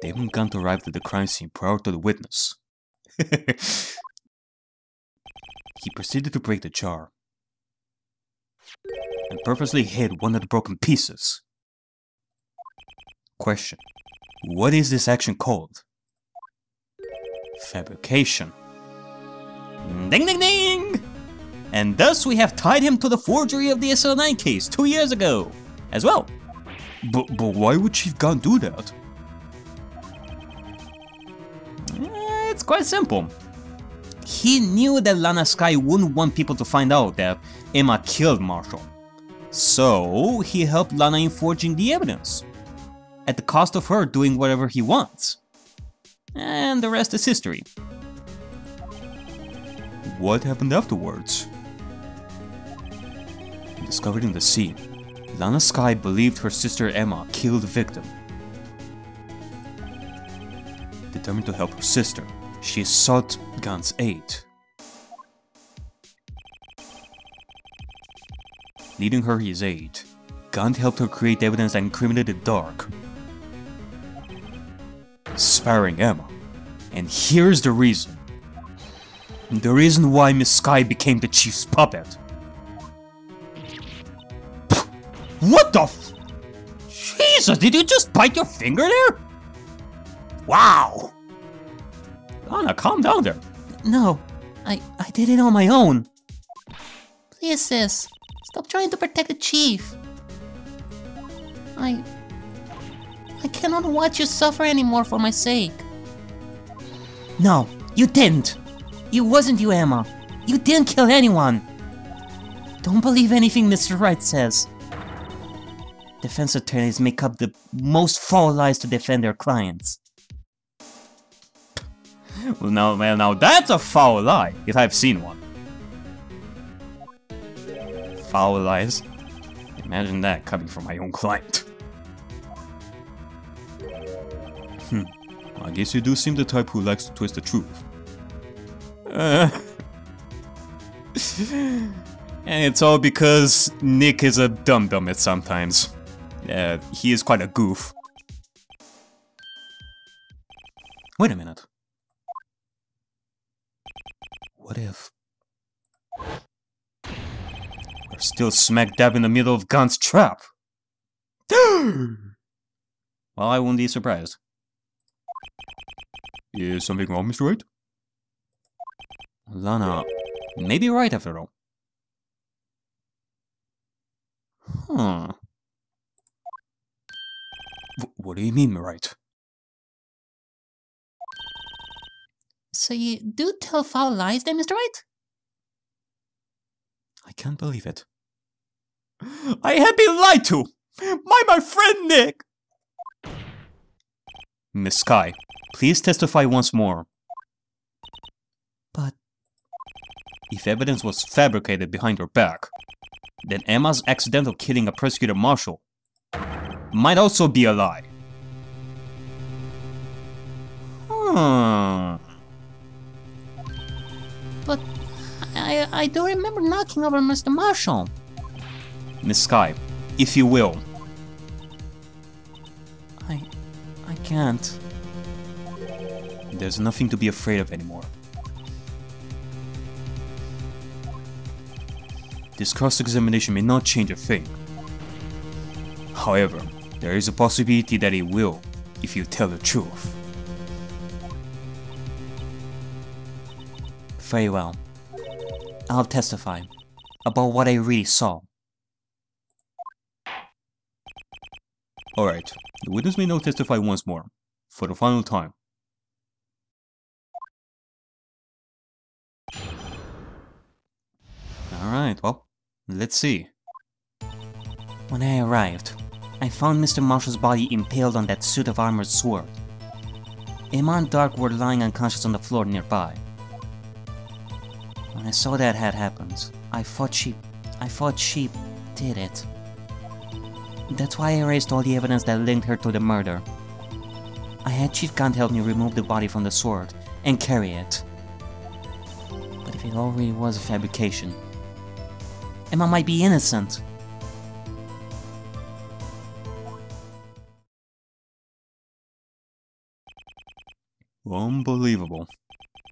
Demon Gant arrived at the crime scene prior to the witness. He proceeded to break the jar and purposely hid one of the broken pieces. Question: what is this action called? Fabrication. Ding ding ding! And thus we have tied him to the forgery of the SL9 case 2 years ago, as well. But why would Chief Gant do that? It's quite simple. He knew that Lana Skye wouldn't want people to find out that Emma killed Marshall. So he helped Lana in forging the evidence, at the cost of her doing whatever he wants. And the rest is history. What happened afterwards? Discovered in the scene, Lana Skye believed her sister Emma killed the victim. Determined to help her sister, she sought Gant's aid. Needing her his aid, Gant helped her create evidence that incriminated Dark, sparing Emma. And here's the reason. The reason why Miss Skye became the Chief's puppet. What the f— Jesus, did you just bite your finger there? Wow! Lana, calm down there. No, I did it on my own. Please, sis. Stop trying to protect the Chief. I cannot watch you suffer anymore for my sake. No, you didn't. It wasn't you, Emma. You didn't kill anyone. Don't believe anything Mr. Wright says. Defense attorneys make up the most foul lies to defend their clients. Well, now that's a foul lie, if I've seen one. Foul lies? Imagine that coming from my own client. I guess you do seem the type who likes to twist the truth. And it's all because Nick is a dum-dum at sometimes. He is quite a goof. Wait a minute. What if we're still smack dab in the middle of Gant's trap? Well, I wouldn't be surprised. Is something wrong, Mr. Wright? Lana may be right after all. Huh. What do you mean, right? So you do tell foul lies then, Mr. Wright? I can't believe it. I have been lied to! By my friend Nick! Miss Skye, please testify once more. But if evidence was fabricated behind her back, then Emma's accidental killing of Prosecutor Marshall might also be a lie. But I do remember knocking over Mr. Marshall. Miss Skye, if you will. I can't. There's nothing to be afraid of anymore. This cross-examination may not change a thing. However, there is a possibility that it will, if you tell the truth. Very well. I'll testify about what I really saw. Alright, the witness may now testify once more, for the final time. Alright, well, let's see. When I arrived, I found Mr. Marshall's body impaled on that suit of armored sword. Emma and Dark were lying unconscious on the floor nearby. When I saw that had happened, I thought she did it. That's why I erased all the evidence that linked her to the murder. I had Chief Gant help me remove the body from the sword and carry it. But if it all really was a fabrication, Emma might be innocent. Unbelievable.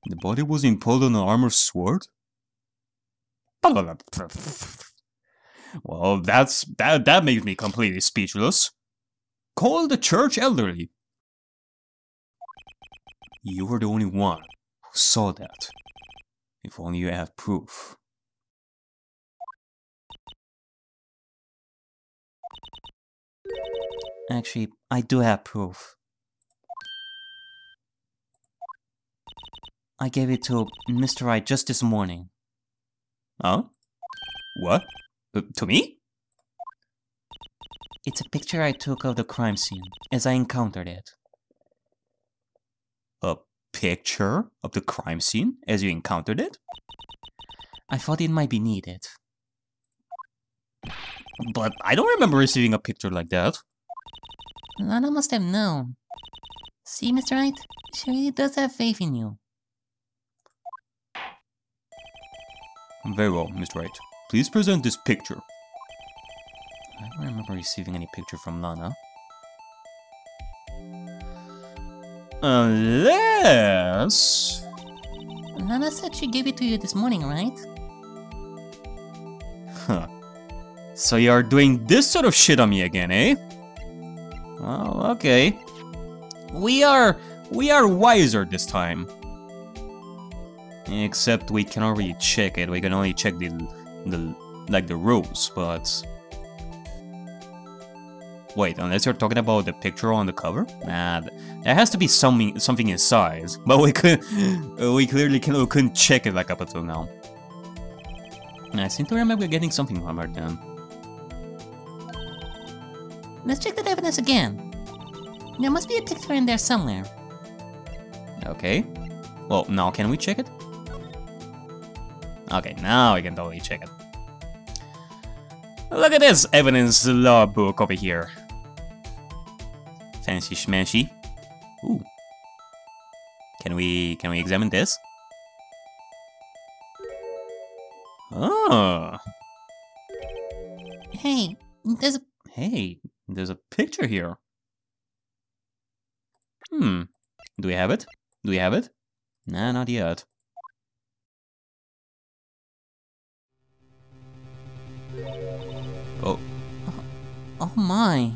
The body was impaled on an armored sword? Well, that makes me completely speechless. Call the church elderly. You were the only one who saw that. If only you had proof. Actually, I do have proof. I gave it to Mr. Wright just this morning. Huh? What? To me? It's a picture I took of the crime scene as I encountered it. A picture of the crime scene as you encountered it? I thought it might be needed. But I don't remember receiving a picture like that. Lana must have known. See, Mr. Wright? She really does have faith in you. Very well, Mr. Wright. Please present this picture. I don't remember receiving any picture from Lana. Unless... Lana said she gave it to you this morning, right? Huh. So you are doing this sort of shit on me again, eh? Well, okay. We are wiser this time. Except we cannot really check it. We can only check the rows, but... Wait, unless you're talking about the picture on the cover? Nah, there has to be something inside. But we clearly couldn't check it like up until now. And I seem to remember getting something from her then. Let's check that evidence again. There must be a picture in there somewhere. Okay. Well, now can we check it? Okay, now we can totally check it. Look at this evidence law book over here. Fancy schmancy. Ooh. Can we examine this? Oh. Hey, there's a picture here. Do we have it? Do we have it? Nah, not yet. Oh. Oh my.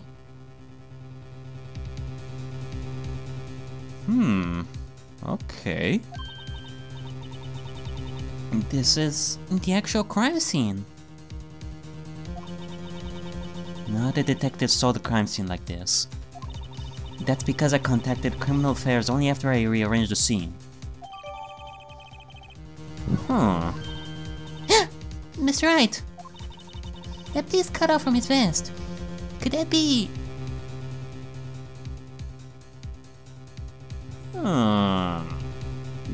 Okay. This is the actual crime scene. No other detective saw the crime scene like this. That's because I contacted Criminal Affairs only after I rearranged the scene. Huh. Mr. Wright! That piece cut off from his vest. Could that be...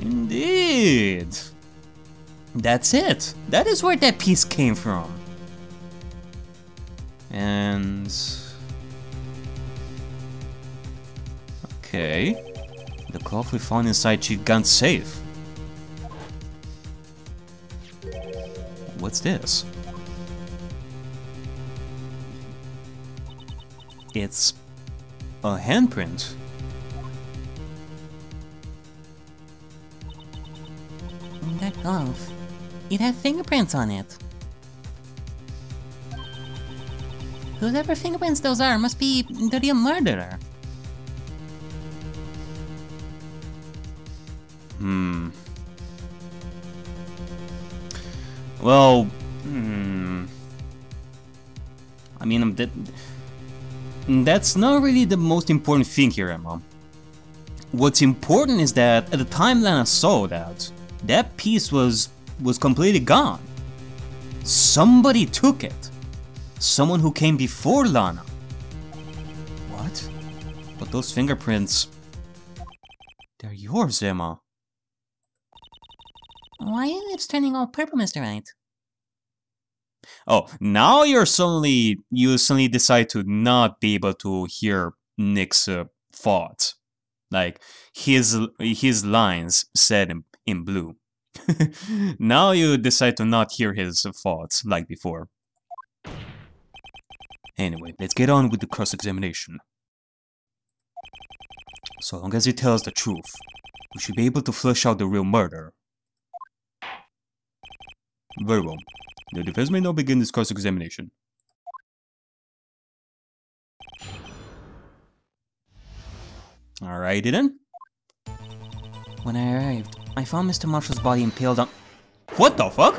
Indeed. That's it. That is where that piece came from. And... Okay. The cloth we found inside Gyakuten safe. What's this? It's a handprint. That glove. It had fingerprints on it. Whoever fingerprints those are must be the real murderer. Well, I mean, that's not really the most important thing here, Emma. What's important is that at the time Lana saw that piece was completely gone. Somebody took it. Someone who came before Lana. What? But those fingerprints... They're yours, Emma. Why are your lips turning all purple, Mr. Wright? Oh, now you suddenly decide to not be able to hear Nick's thoughts. Like, his lines said in blue. Now you decide to not hear his thoughts like before. Anyway, let's get on with the cross-examination. So long as he tells the truth, We should be able to flush out the real murder. Very well. The defense may now begin this cross-examination. Alrighty then. When I arrived, I found Mr. Marshall's body impaled on— What the fuck?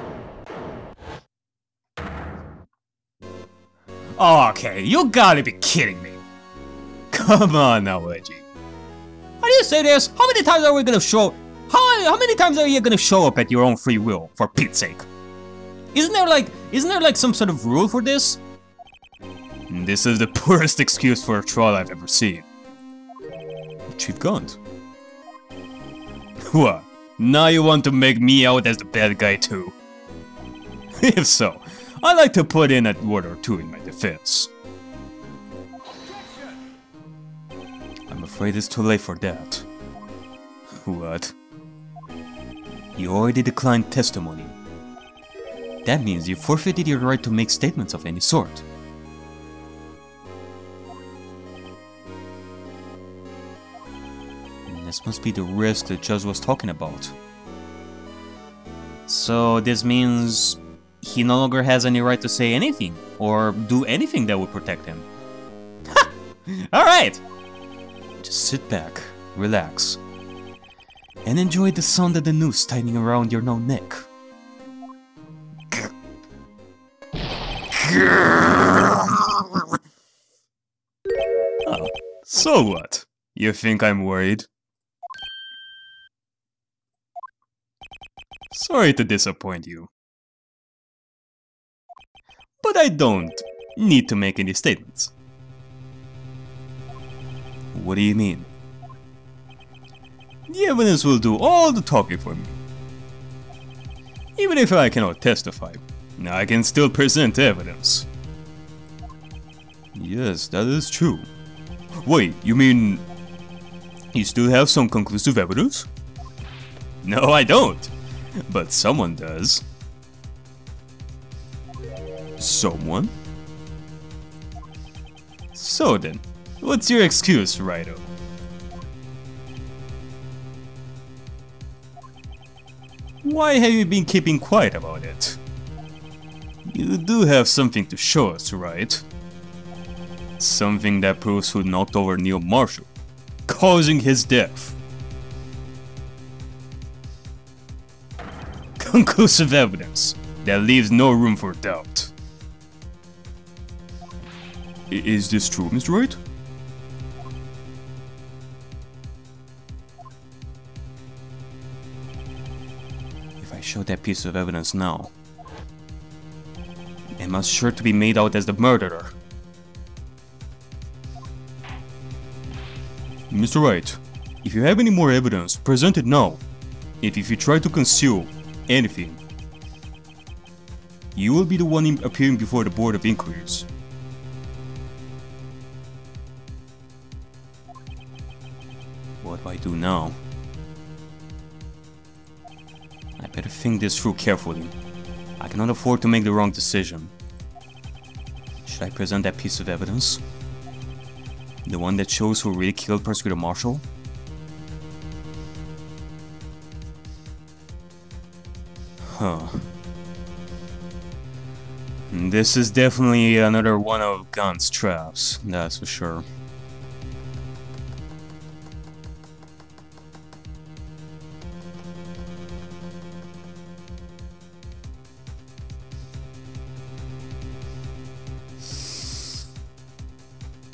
Okay, you gotta be kidding me. Come on now, Edgy. How do you say this? How many times are we gonna show... How many times are you gonna show up at your own free will, for Pete's sake? Isn't there like some sort of rule for this? This is the poorest excuse for a troll I've ever seen. Chief Gaunt. What? Now you want to make me out as the bad guy too? If so, I'd like to put in a word or two in my defense. I'm afraid it's too late for that. What? You already declined testimony. That means you forfeited your right to make statements of any sort. And this must be the risk the judge was talking about. So this means he no longer has any right to say anything or do anything that would protect him. Ha! Alright! Just sit back, relax, and enjoy the sound of the noose tightening around your neck. Oh, so what? You think I'm worried? Sorry to disappoint you. But I don't need to make any statements. What do you mean? The evidence will do all the talking for me. Even if I cannot testify, I can still present evidence. Yes, that is true. Wait, you mean you still have some conclusive evidence? No, I don't. But someone does. Someone? So then, what's your excuse, Righto? Why have you been keeping quiet about it? You do have something to show us, right? Something that proves who knocked over Neil Marshall, causing his death. Conclusive evidence that leaves no room for doubt. Is this true, Mr. Wright? If I show that piece of evidence now, Emma's sure to be made out as the murderer. Mr. Wright, if you have any more evidence, present it now. If you try to conceal anything, you will be the one appearing before the Board of Inquiries. What do I do now? I better think this through carefully. I cannot afford to make the wrong decision. Should I present that piece of evidence? The one that shows who really killed Prosecutor Marshall? Huh. This is definitely another one of Gaunt's traps, that's for sure.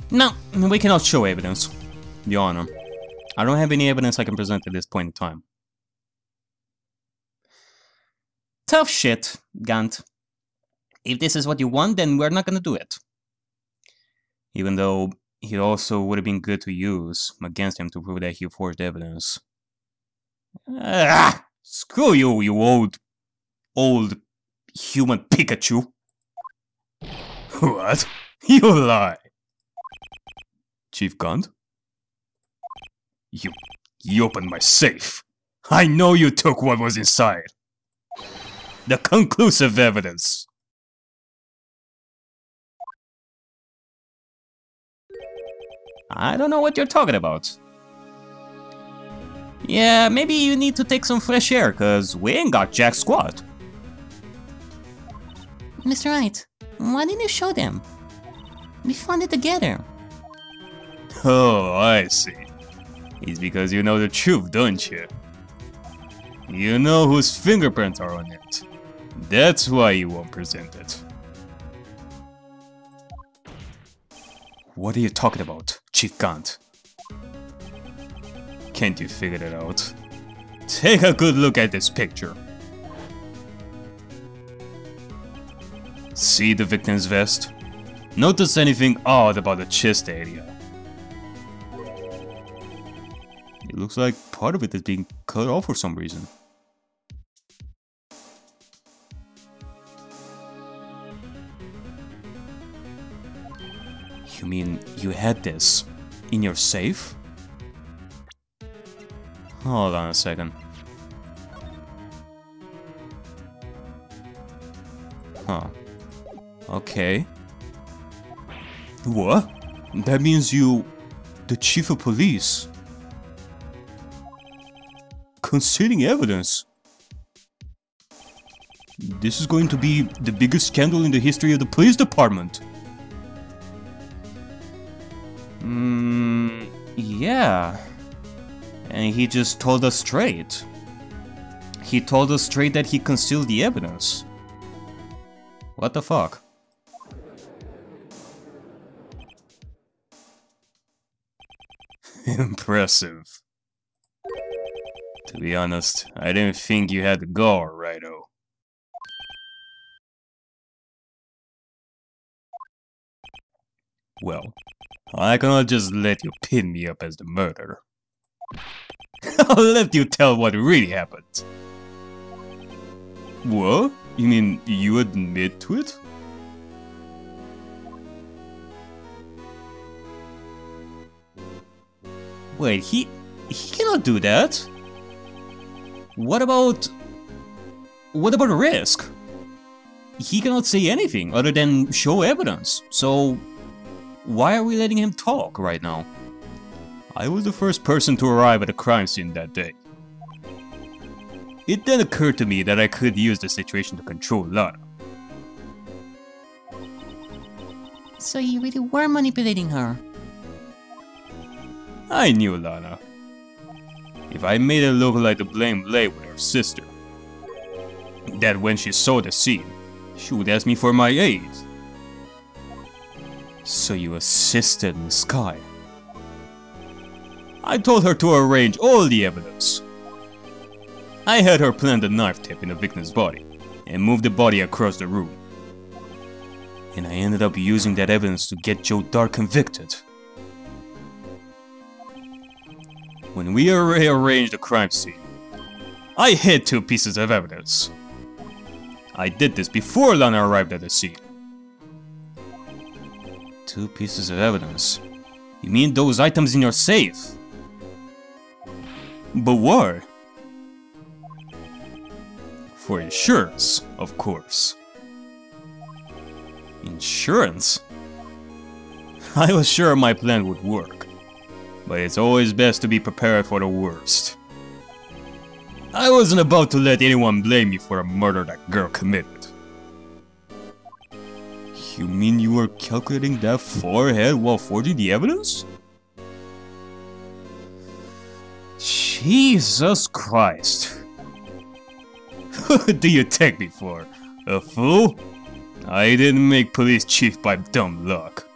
No, we cannot show evidence. Your Honor, I don't have any evidence I can present at this point in time. Tough shit, Gaunt. If this is what you want, then we're not gonna do it. Even though it also would have been good to use against him to prove that he forged evidence. Screw you, you old human Pikachu. What? You lie. Chief Gaunt? You opened my safe. I know you took what was inside. The conclusive evidence. I don't know what you're talking about. Yeah, maybe you need to take some fresh air, cause we ain't got jack squat. Mr. Wright, why didn't you show them? We found it together. Oh, I see. It's because you know the truth, don't you? You know whose fingerprints are on it. That's why you won't present it. What are you talking about, Chief Gant? Can't you figure it out? Take a good look at this picture. See the victim's vest? Notice anything odd about the chest area? It looks like part of it is being cut off for some reason. You mean you had this in your safe? Hold on a second. Huh. Okay. What? That means you... the chief of police... concealing evidence. This is going to be the biggest scandal in the history of the police department. Yeah. And he just told us straight. He told us straight that he concealed the evidence. What the fuck? Impressive. To be honest, I didn't think you had the gall, righto. Well, I cannot just let you pin me up as the murderer. I'll let you tell what really happened. What? You mean you admit to it? Wait, he cannot do that. What about Risk? He cannot say anything other than show evidence. So why are we letting him talk right now? I was the first person to arrive at the crime scene that day. It then occurred to me that I could use the situation to control Lana. So you really were manipulating her? I knew Lana. If I made it look like the blame lay with her sister, that when she saw the scene, she would ask me for my aid. So you assisted in Sky. I told her to arrange all the evidence. I had her plant a knife tip in the victim's body and move the body across the room. And I ended up using that evidence to get Joe Dark convicted. When we rearranged the crime scene, I hid 2 pieces of evidence. I did this before Lana arrived at the scene. 2 pieces of evidence? You mean those items in your safe? But why? For insurance, of course. Insurance? I was sure my plan would work, but it's always best to be prepared for the worst. I wasn't about to let anyone blame me for a murder that girl committed. You mean you were calculating that far ahead while forging the evidence? Jesus Christ. Who do you take me for? A fool? I didn't make police chief by dumb luck.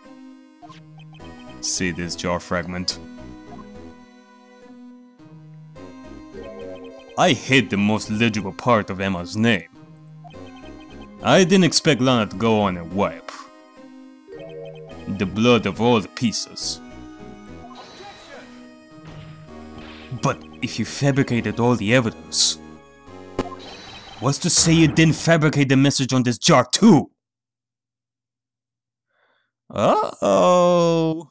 See this jar fragment? I hid the most legible part of Emma's name. I didn't expect Lana to go on and wipe the blood of all the pieces. But if you fabricated all the evidence, what's to say you didn't fabricate the message on this jar too? Uh-oh.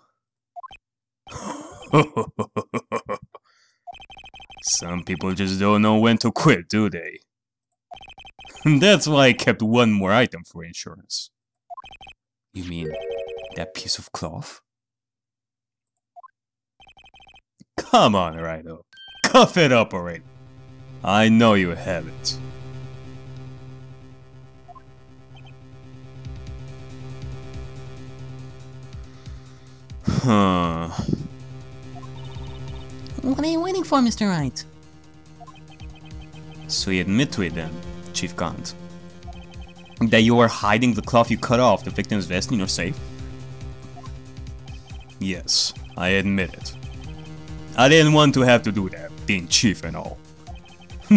Some people just don't know when to quit, do they? That's why I kept 1 more item for insurance. You mean that piece of cloth? Come on, Rido. Cough it up already. I know you have it. Huh. What are you waiting for, Mr. Wright? So you admit to it then, Chief Gant, that you were hiding the cloth you cut off the victim's vest in your safe? Yes, I admit it. I didn't want to have to do that, being chief and all.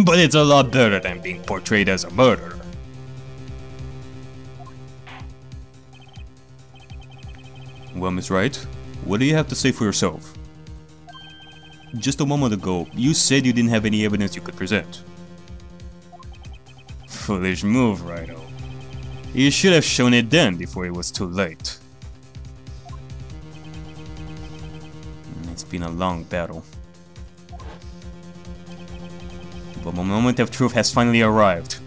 But it's a lot better than being portrayed as a murderer. Well, Miss Wright, what do you have to say for yourself? Just a moment ago, you said you didn't have any evidence you could present. Foolish move, Righto. You should have shown it then before it was too late. It's been a long battle. But my moment of truth has finally arrived.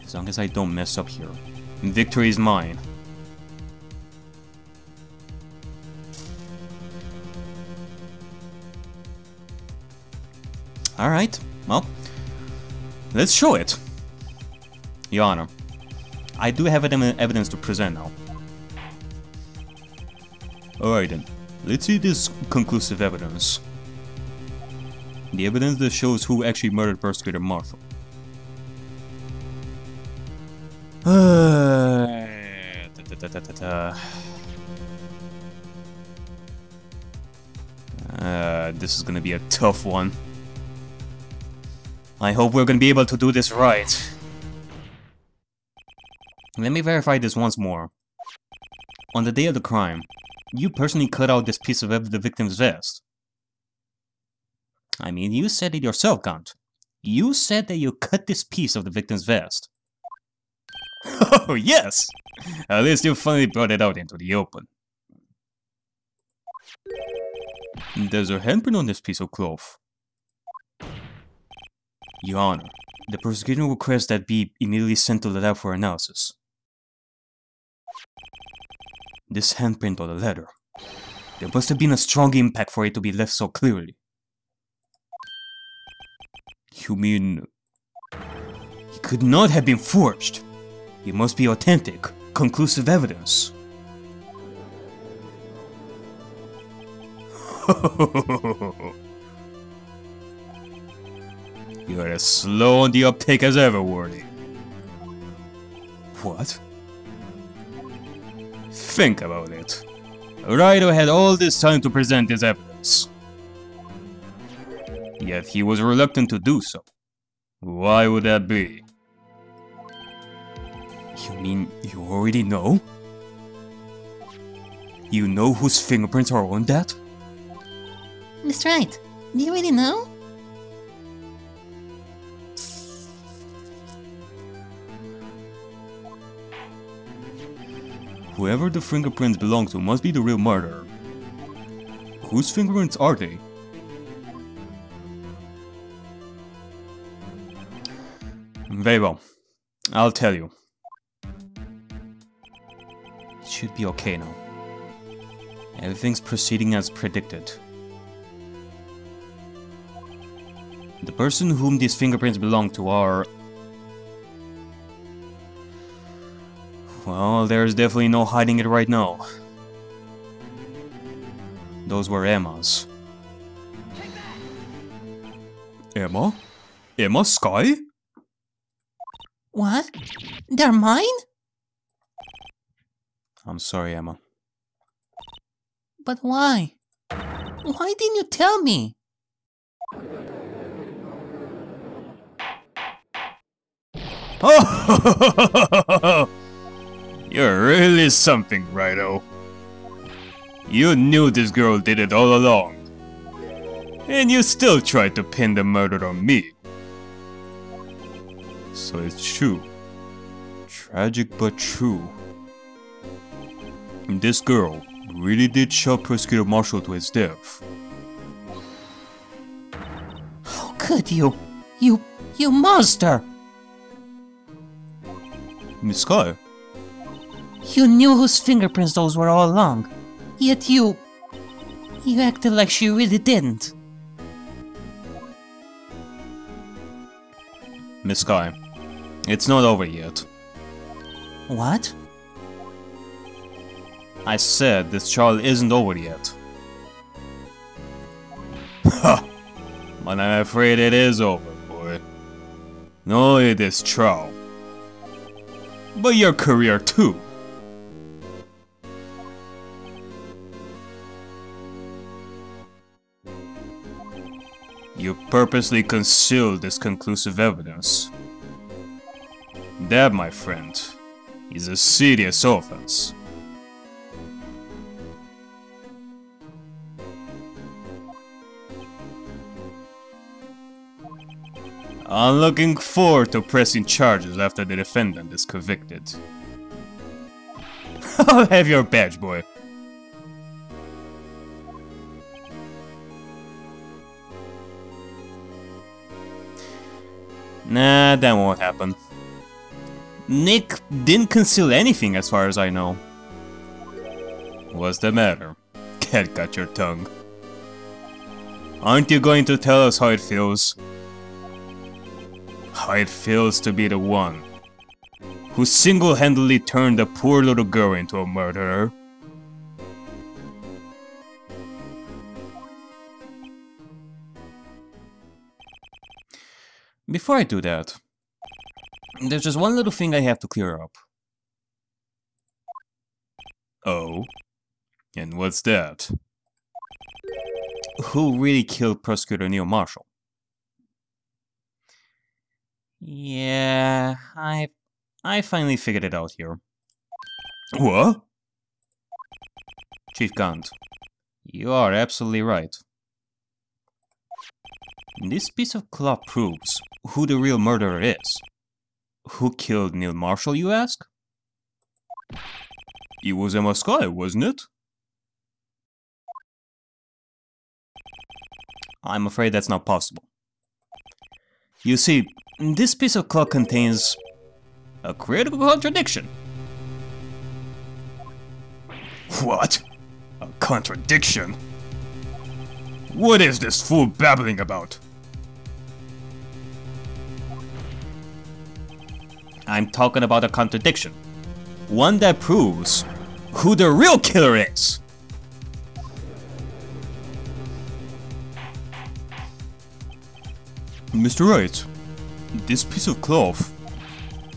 As long as I don't mess up here, victory is mine. Alright, well, let's show it. Your Honor, I do have evidence to present now. Alright then, let's see this conclusive evidence. The evidence that shows who actually murdered Prosecutor Marshall. This is gonna be a tough one. I hope we're gonna be able to do this right. Let me verify this once more. On the day of the crime, you personally cut out this piece of the victim's vest. I mean, you said it yourself, Gant. You said that you cut this piece of the victim's vest. Oh, yes! At least you finally brought it out into the open. There's a handprint on this piece of cloth. Your Honor, the prosecution requests that be immediately sent to the lab for analysis. This handprint on the letter. There must have been a strong impact for it to be left so clearly. You mean... it could not have been forged. It must be authentic, conclusive evidence. You're as slow on the uptake as ever, Worthy. What? Think about it. Righto had all this time to present his evidence. Yet he was reluctant to do so. Why would that be? You mean you already know? You know whose fingerprints are on that? Mr. Wright, do you really know? Whoever the fingerprints belong to must be the real murderer. Whose fingerprints are they? Very well. I'll tell you. It should be okay now. Everything's proceeding as predicted. The person whom these fingerprints belong to are... well, there's definitely no hiding it right now. Those were Emma's. Emma? Emma Sky? What? They're mine? I'm sorry, Emma. But why? Why didn't you tell me? Oh! You're really something, Righto. You knew this girl did it all along. And you still tried to pin the murder on me. So it's true. Tragic but true. This girl really did shove Prosecutor Marshall to his death. How could you? You monster! Miss Sky? You knew whose fingerprints those were all along. Yet you acted like she really didn't. Miss Sky, it's not over yet. What? I said this trial isn't over yet. Ha! But I'm afraid it is over, boy. Not only this trial, but your career too. You purposely concealed this conclusive evidence. That, my friend, is a serious offense. I'm looking forward to pressing charges after the defendant is convicted. I'll have your badge, boy. Nah, that won't happen. Nick didn't conceal anything as far as I know. What's the matter? Cat got your tongue. Aren't you going to tell us how it feels? How it feels to be the one who single-handedly turned a poor little girl into a murderer? Before I do that, there's just one little thing I have to clear up. Oh? And what's that? Who really killed Prosecutor Neil Marshall? Yeah, I finally figured it out here. What? Chief Gant, you are absolutely right. This piece of cloth proves who the real murderer is. Who killed Neil Marshall, you ask? It was Emma Sky, wasn't it? I'm afraid that's not possible. You see, this piece of cloth contains a critical contradiction. What? A contradiction? What is this fool babbling about? I'm talking about a contradiction. One that proves who the real killer is. Mr. Wright, this piece of cloth,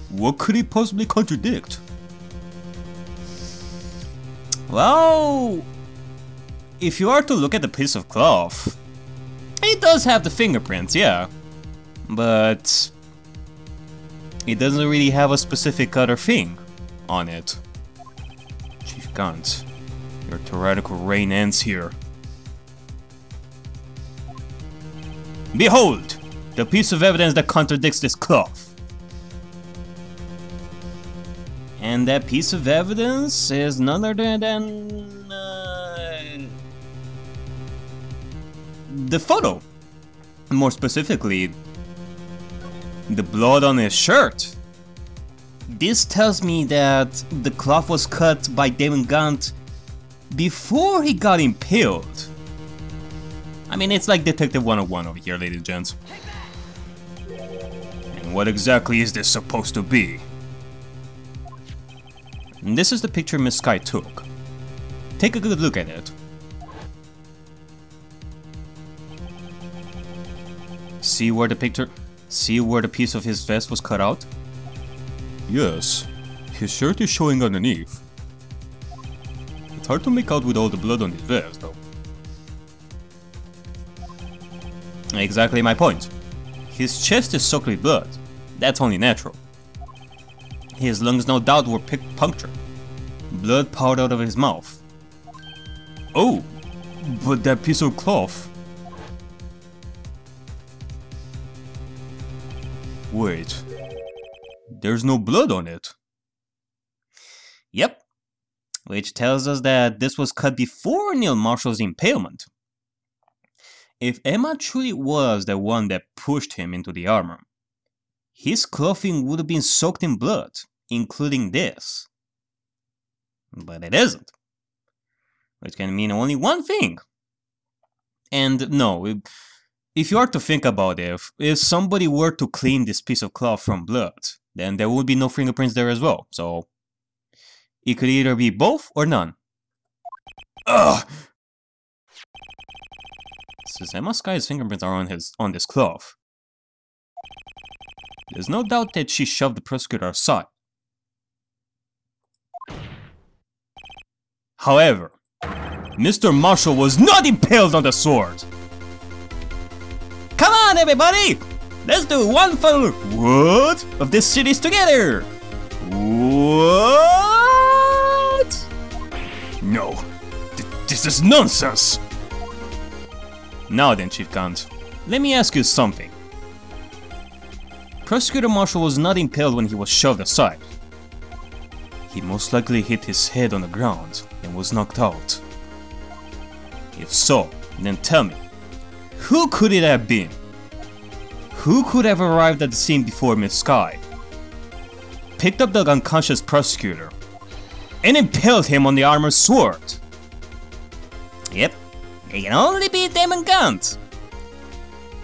what could it possibly contradict? Well, if you are to look at the piece of cloth, it does have the fingerprints, yeah, but it doesn't really have a specific other thing on it. Chief Gant, your tyrannical reign ends here. Behold! The piece of evidence that contradicts this cloth. And that piece of evidence is none other than the photo. More specifically, the blood on his shirt. This tells me that the cloth was cut by Damon Gant before he got impaled. I mean, it's like Detective 101 over here, ladies and gents. And what exactly is this supposed to be? And this is the picture Miss Sky took. Take a good look at it. See where the piece of his vest was cut out? Yes, his shirt is showing underneath. It's hard to make out with all the blood on his vest, though. Exactly my point. His chest is soaked with blood. That's only natural. His lungs no doubt were punctured. Blood poured out of his mouth. Oh, but that piece of cloth. Wait, there's no blood on it. Yep, which tells us that this was cut before Neil Marshall's impalement. If Emma truly was the one that pushed him into the armor, his clothing would have been soaked in blood, including this. But it isn't. Which can mean only one thing. And no, if you are to think about it, if somebody were to clean this piece of cloth from blood, then there would be no fingerprints there as well. So it could either be both or none. Ugh! Since Emma Sky's fingerprints are on this cloth, there's no doubt that she shoved the prosecutor aside. However, Mr. Marshall was not impaled on the sword! Come on, everybody! Let's do one full what of this series together! What? No, this is nonsense! Now then, Chief Gant, let me ask you something. Prosecutor Marshall was not impaled when he was shoved aside. He most likely hit his head on the ground and was knocked out. If so, then tell me, who could it have been? Who could have arrived at the scene before Miss Sky, picked up the unconscious prosecutor, and impaled him on the armored sword? Yep, it can only be Damon Gant.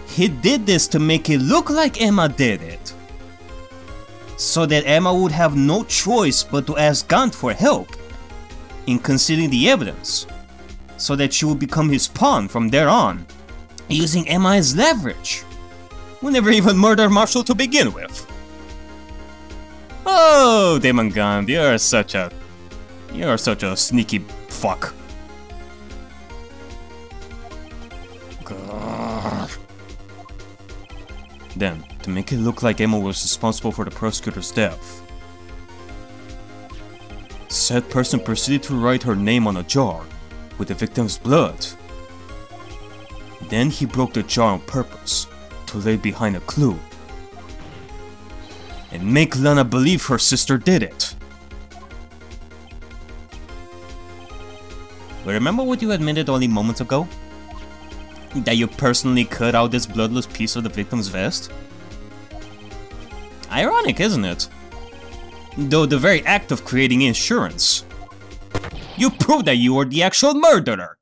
He did this to make it look like Emma did it, so that Emma would have no choice but to ask Gant for help in concealing the evidence, so that she would become his pawn from there on, using Emma as leverage. We never even murdered Marshall to begin with. Oh, Damon Gant, you're such a sneaky fuck. God. Then, to make it look like Emma was responsible for the prosecutor's death, said person proceeded to write her name on a jar with the victim's blood. Then he broke the jar on purpose to lay behind a clue and make Lana believe her sister did it. But remember what you admitted only moments ago? That you personally cut out this bloodless piece of the victim's vest? Ironic, isn't it? Though the very act of creating insurance, you proved that you were the actual murderer!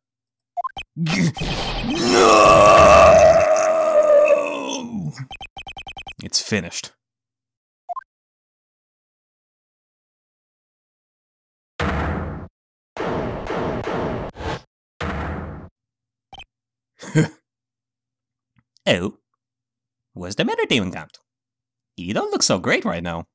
No! It's finished. Oh, what's the matter, Damon Gant? You don't look so great right now.